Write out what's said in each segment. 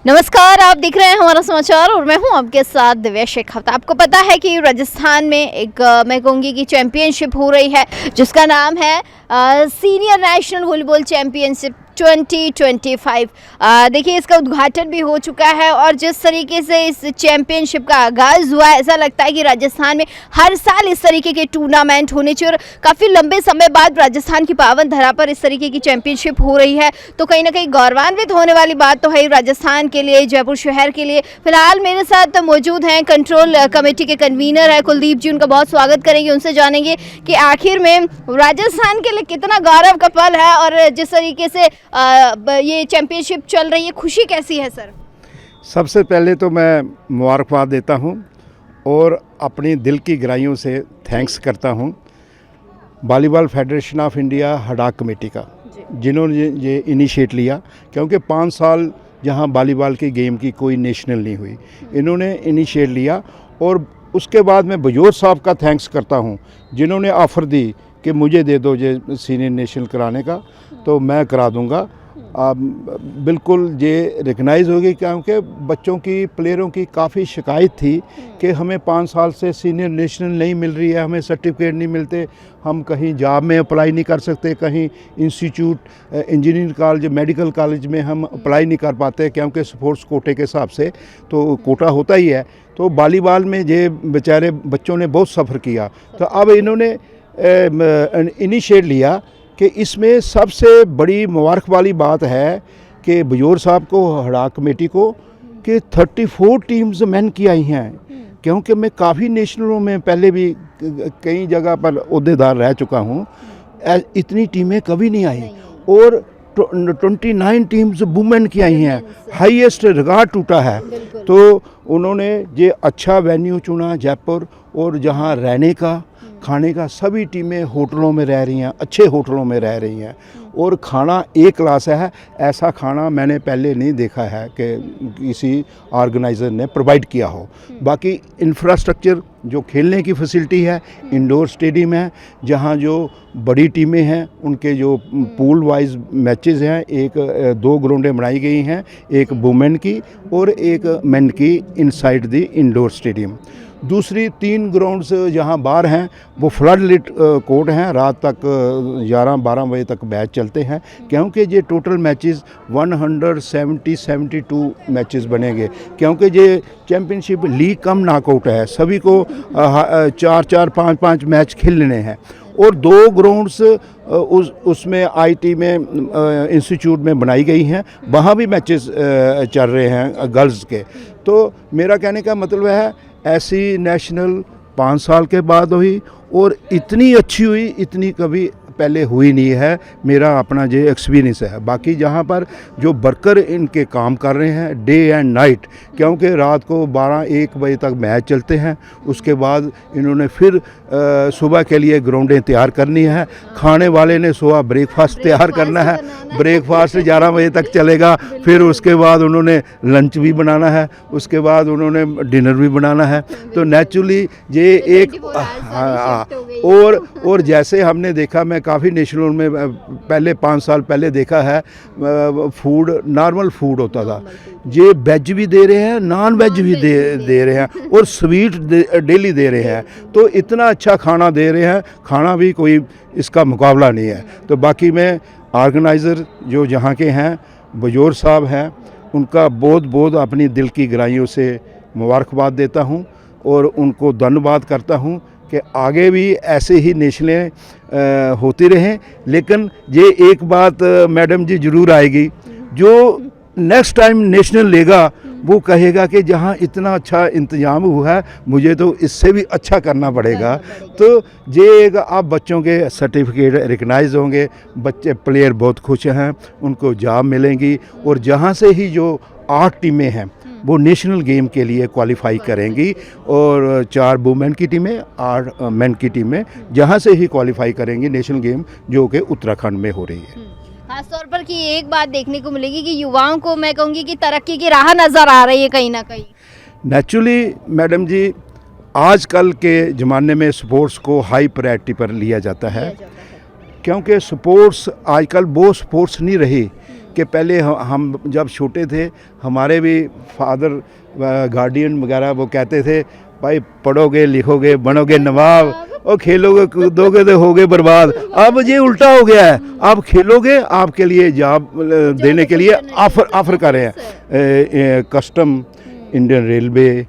नमस्कार, आप देख रहे हैं हमारा समाचार और मैं हूं आपके साथ दिव्या शेखावत। आपको पता है कि राजस्थान में एक मैं कहूँगी कि चैंपियनशिप हो रही है जिसका नाम है सीनियर नेशनल वॉलीबॉल चैंपियनशिप 2025। देखिए, इसका उद्घाटन भी हो चुका है और जिस तरीके से इस चैंपियनशिप का आगाज़ हुआ है, ऐसा लगता है कि राजस्थान में हर साल इस तरीके के टूर्नामेंट होने चाहिए और काफ़ी लंबे समय बाद राजस्थान की पावन धरा पर इस तरीके की चैंपियनशिप हो रही है, तो कहीं ना कहीं गौरवान्वित होने वाली बात तो है राजस्थान के लिए, जयपुर शहर के लिए। फिलहाल मेरे साथ मौजूद हैं कंट्रोल कमेटी के कन्वीनर है कुलदीप जी। उनका बहुत स्वागत करेंगे, उनसे जानेंगे कि आखिर में राजस्थान के लिए कितना गौरव का पल है और जिस तरीके से ये चैंपियनशिप चल रही है, खुशी कैसी है सर? सबसे पहले तो मैं मुबारकबाद देता हूं और अपनी दिल की गहराइयों से थैंक्स करता हूं Volleyball Federation of India ad hoc committee का, जिन्होंने ये इनिशिएट लिया। क्योंकि 5 साल जहां वॉलीबॉल की गेम की कोई नेशनल नहीं हुई, इन्होंने इनिशिएट लिया। और उसके बाद मैं बजोर साहब का थैंक्स करता हूं जिन्होंने ऑफ़र दी कि मुझे दे दो ये सीनियर नेशनल कराने का, तो मैं करा दूंगा। बिल्कुल ये रिकग्नाइज़ होगी, क्योंकि बच्चों की, प्लेयरों की काफ़ी शिकायत थी कि हमें 5 साल से सीनियर नेशनल नहीं मिल रही है, हमें सर्टिफिकेट नहीं मिलते, हम कहीं जॉब में अप्लाई नहीं कर सकते, कहीं institute, engineering college, medical college में हम अप्लाई नहीं कर पाते, क्योंकि स्पोर्ट्स कोटे के हिसाब से तो कोटा होता ही है। तो वॉलीबॉल में ये बेचारे बच्चों ने बहुत सफ़र किया। तो अब इन्होंने इनिशिएट लिया कि इसमें सबसे बड़ी मुबारक वाली बात है कि बजोर साहब को, हड़ाक कमेटी को, कि 34 टीम्स मेन की आई हैं। क्योंकि मैं काफ़ी नेशनलों में पहले भी कई जगह पर ओहदेदार रह चुका हूँ, इतनी टीमें कभी नहीं आई। और 29 टीम्स वुमेन की आई हैं, हाईएस्ट रिकॉर्ड टूटा है। तो उन्होंने ये अच्छा वेन्यू चुना जयपुर, और जहाँ रहने का, खाने का, सभी टीमें होटलों में रह रही हैं, अच्छे होटलों में रह रही हैं, और खाना ए क्लास है। ऐसा खाना मैंने पहले नहीं देखा है कि किसी ऑर्गेनाइज़र ने प्रोवाइड किया हो। बाकी इंफ्रास्ट्रक्चर, जो खेलने की फैसिलिटी है, इंडोर स्टेडियम है, जहां जो बड़ी टीमें हैं उनके जो पूल वाइज मैचेस हैं, 2 ग्राउंडें बनाई गई हैं, एक वुमेन की और एक मेन की इनसाइड द इंडोर स्टेडियम। दूसरी 3 ग्राउंड्स जहां बाहर हैं वो फ्लड लिट कोर्ट हैं, रात तक 11-12 बजे तक मैच चलते हैं। क्योंकि ये टोटल मैचेस 172 मैचेस बनेंगे, क्योंकि ये चैम्पियनशिप लीग कम नॉकआउट है, सभी को 4-4, 5-5 मैच खेलने हैं। और 2 ग्राउंड्स उसमें आईटी में इंस्टीट्यूट में बनाई गई हैं, वहाँ भी मैचेस चल रहे हैं गर्ल्स के। तो मेरा कहने का मतलब है, ऐसी नेशनल 5 साल के बाद हुई और इतनी अच्छी हुई, इतनी कभी पहले हुई नहीं है। मेरा अपना जो एक्सपीरियंस है। बाकी जहाँ पर जो वर्कर इनके काम कर रहे हैं डे एंड नाइट, क्योंकि रात को 12-1 बजे तक मैच चलते हैं, उसके बाद इन्होंने फिर सुबह के लिए ग्राउंडें तैयार करनी है, खाने वाले ने सुबह ब्रेकफास्ट तैयार करना है, ब्रेकफास्ट 11 बजे तक चलेगा, फिर उसके बाद उन्होंने लंच भी बनाना है, उसके बाद उन्होंने डिनर भी बनाना है। तो नेचुरली ये एक और जैसे हमने देखा, मैं काफ़ी नेशनलों में पहले 5 साल पहले देखा है, फूड नॉर्मल फूड होता था, ये वेज भी दे रहे हैं, नॉन वेज भी दे रहे हैं, और स्वीट डेली दे रहे हैं। तो इतना अच्छा खाना दे रहे हैं, खाना भी कोई इसका मुकाबला नहीं है। तो बाकी मैं ऑर्गेनाइज़र जो जहाँ के हैं, बजोर साहब हैं, उनका बहुत बहुत अपनी दिल की गहराइयों से मुबारकबाद देता हूँ और उनको धन्यवाद करता हूँ कि आगे भी ऐसे ही नेशनलें होती रहें। लेकिन ये एक बात मैडम जी ज़रूर आएगी, जो नेक्स्ट टाइम नेशनल लेगा वो कहेगा कि जहाँ इतना अच्छा इंतजाम हुआ है, मुझे तो इससे भी अच्छा करना पड़ेगा। तो ये अब बच्चों के सर्टिफिकेट रिकग्नाइज होंगे, बच्चे प्लेयर बहुत खुश हैं, उनको जॉब मिलेंगी, और जहाँ से ही जो 8 टीमें हैं वो नेशनल गेम के लिए क्वालिफाई करेंगी, और 4 वुमेन की टीमें, 8 मेन की टीमें जहाँ से ही क्वालिफाई करेंगी नेशनल गेम, जो कि उत्तराखंड में हो रही है। खासतौर पर कि एक बात देखने को मिलेगी कि युवाओं को, मैं कहूँगी कि तरक्की की राह नज़र आ रही है कहीं ना कहीं। नेचुरली मैडम जी, आजकल के ज़माने में स्पोर्ट्स को हाई प्रायोरिटी पर लिया जाता है, क्योंकि स्पोर्ट्स आजकल वो स्पोर्ट्स नहीं रही कि पहले हम जब छोटे थे हमारे भी फादर गार्डियन वगैरह वो कहते थे भाई पढ़ोगे लिखोगे बनोगे नवाब और खेलोगे कूदोगे तो होगे बर्बाद। अब ये उल्टा हो गया है, आप खेलोगे आपके लिए जॉब देने के लिए ऑफर कर रहे हैं। Custom, Indian railway,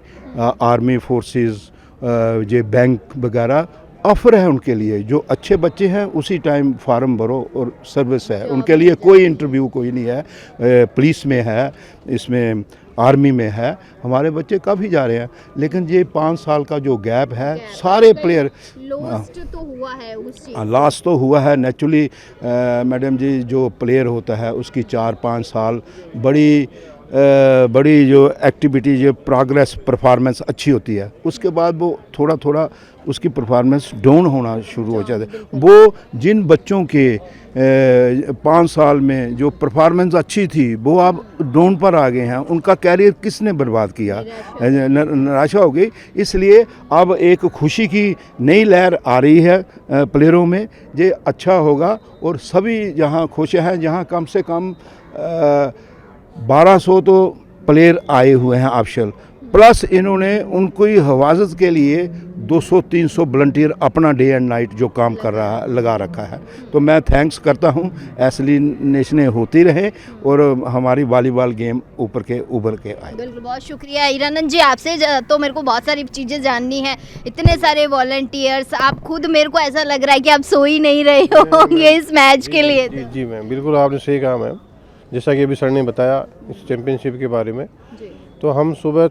army forces, ये बैंक वगैरह ऑफ़र है उनके लिए। जो अच्छे बच्चे हैं उसी टाइम फार्म भरो और सर्विस है उनके लिए, कोई इंटरव्यू कोई नहीं है। पुलिस में है, इसमें आर्मी में है, हमारे बच्चे काफ़ी जा रहे हैं। लेकिन ये 5 साल का जो गैप है सारे प्लेयर लॉस्ट तो हुआ है उस चीज़, लॉस तो हुआ है नेचुरली। मैडम जी जो प्लेयर होता है उसकी 4-5 साल बड़ी जो एक्टिविटी जो प्रोग्रेस परफॉर्मेंस अच्छी होती है, उसके बाद वो थोड़ा थोड़ा उसकी परफॉर्मेंस डाउन होना शुरू हो जाता है। वो जिन बच्चों के 5 साल में जो परफॉर्मेंस अच्छी थी वो अब डाउन पर आ गए हैं, उनका कैरियर किसने बर्बाद किया, निराशा हो गई। इसलिए अब एक खुशी की नई लहर आ रही है प्लेयरों में, ये अच्छा होगा। और सभी जहाँ खुश हैं, जहाँ कम से कम 1200 तो प्लेयर आए हुए हैं ऑफिशियल, प्लस इन्होंने उनको हिफाजत के लिए 200-300 वॉलंटियर अपना डे एंड नाइट जो काम कर रहा है लगा रखा है। तो मैं थैंक्स करता हूँ, ऐसी नेशनें होती रहे और हमारी वॉलीबॉल गेम ऊपर के उभर के आए। बिल्कुल, बहुत शुक्रिया हीरानंद जी आपसे। तो मेरे को बहुत सारी चीज़ें जाननी है, इतने सारे वॉलंटियर्स, आप खुद मेरे को ऐसा लग रहा है कि आप सो ही नहीं रहे होंगे इस मैच के लिए। जी मैम, बिल्कुल आपने सही कहा मैम। जैसा कि अभी सर ने बताया इस चैम्पियनशिप के बारे में, तो हम सुबह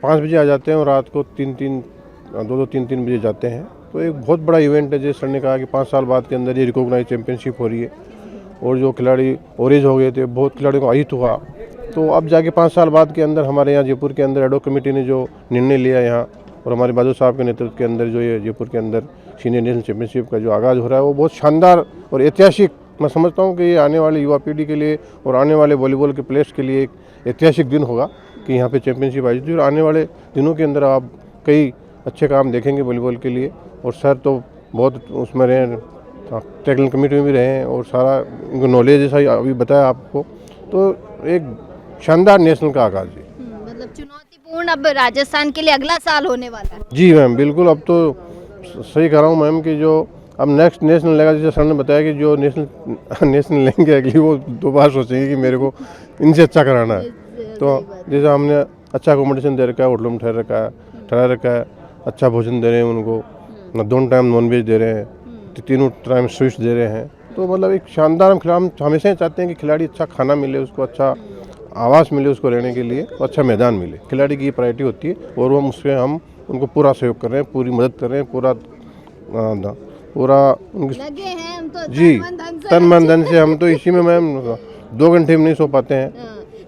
5 बजे आ जाते हैं और रात को 2-3 बजे जाते हैं। तो एक बहुत बड़ा इवेंट है, जैसे सर ने कहा कि 5 साल बाद के अंदर ये रिकॉग्नाइज चैम्पियनशिप हो रही है। और जो खिलाड़ी ओरेज हो गए थे, बहुत खिलाड़ियों को अहित हुआ, तो अब जाके 5 साल बाद के अंदर हमारे यहाँ जयपुर के अंदर एडोक कमेटी ने जो निर्णय लिया यहाँ, और हमारे बादल साहब के नेतृत्व के अंदर जो ये जयपुर के अंदर सीनियर नेशनल चैम्पियनशिप का जो आगाज़ हो रहा है वो बहुत शानदार और ऐतिहासिक, मैं समझता हूँ कि ये आने वाले युवा पीढ़ी के लिए और आने वाले वॉलीबॉल के प्लेयर्स के लिए एक ऐतिहासिक दिन होगा कि यहाँ पे चैम्पियनशिप आयोजित हुई। और आने वाले दिनों के अंदर आप कई अच्छे काम देखेंगे वॉलीबॉल के लिए। और सर तो बहुत उसमें रहे, टेक्निकल कमेटी में भी रहे हैं और सारा उनको नॉलेज जैसा अभी बताया आपको, तो एक शानदार नेशनल का आगाज़ है। मतलब चुनौतीपूर्ण अब राजस्थान के लिए अगला साल होने वाला है। जी मैम, बिल्कुल। अब तो सही कह रहा हूँ मैम कि जो अब नेक्स्ट नेशनल लेगा, जैसे सर ने बताया कि जो नेशनल लेंगे अगली वो 2 बार सोचेंगे कि मेरे को इनसे अच्छा कराना है। तो जैसे हमने अच्छा अकोमोडेशन दे रखा है, होटलों में ठहरा रखा है, अच्छा भोजन दे रहे हैं उनको, 2 टाइम नॉनवेज दे रहे हैं, 3 टाइम स्वीट्स दे रहे हैं। तो मतलब एक शानदार, हम हमेशा ही चाहते हैं कि खिलाड़ी अच्छा खाना मिले, उसको अच्छा आवास मिले उसको रहने के लिए, और अच्छा मैदान मिले। खिलाड़ी की प्रायोरिटी होती है और हम उनको पूरा सहयोग कर रहे हैं, पूरी मदद कर रहे हैं, पूरा लगे हैं हम तो जी तन मन धन से। हम तो इसी में मैम 2 घंटे में नहीं सो पाते हैं।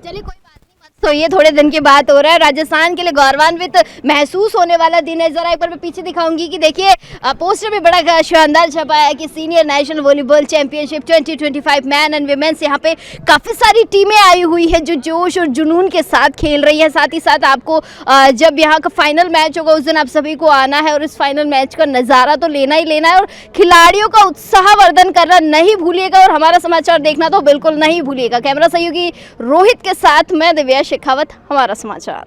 चलिए कोई बात नहीं, मत सोइए, थोड़े दिन की बात हो रहा है। राजस्थान के लिए गौरवान्वित महसूस होने वाला दिन है। जरा एक बार मैं पीछे दिखाऊंगी कि देखिए पोस्टर में बड़ा शानदार छपा है कि senior national volleyball championship 2025 man and women's. यहाँ पे काफ़ी सारी टीमें आई हुई है जो जोश और जुनून के साथ खेल रही है। साथ ही साथ आपको जब यहाँ का फाइनल मैच होगा उस दिन आप सभी को आना है और इस फाइनल मैच का नज़ारा तो लेना ही लेना है और खिलाड़ियों का उत्साहवर्धन करना नहीं भूलिएगा और हमारा समाचार देखना तो बिल्कुल नहीं भूलिएगा। कैमरा सहयोगी रोहित के साथ मैं दिव्या शेखावत, हमारा समाचार।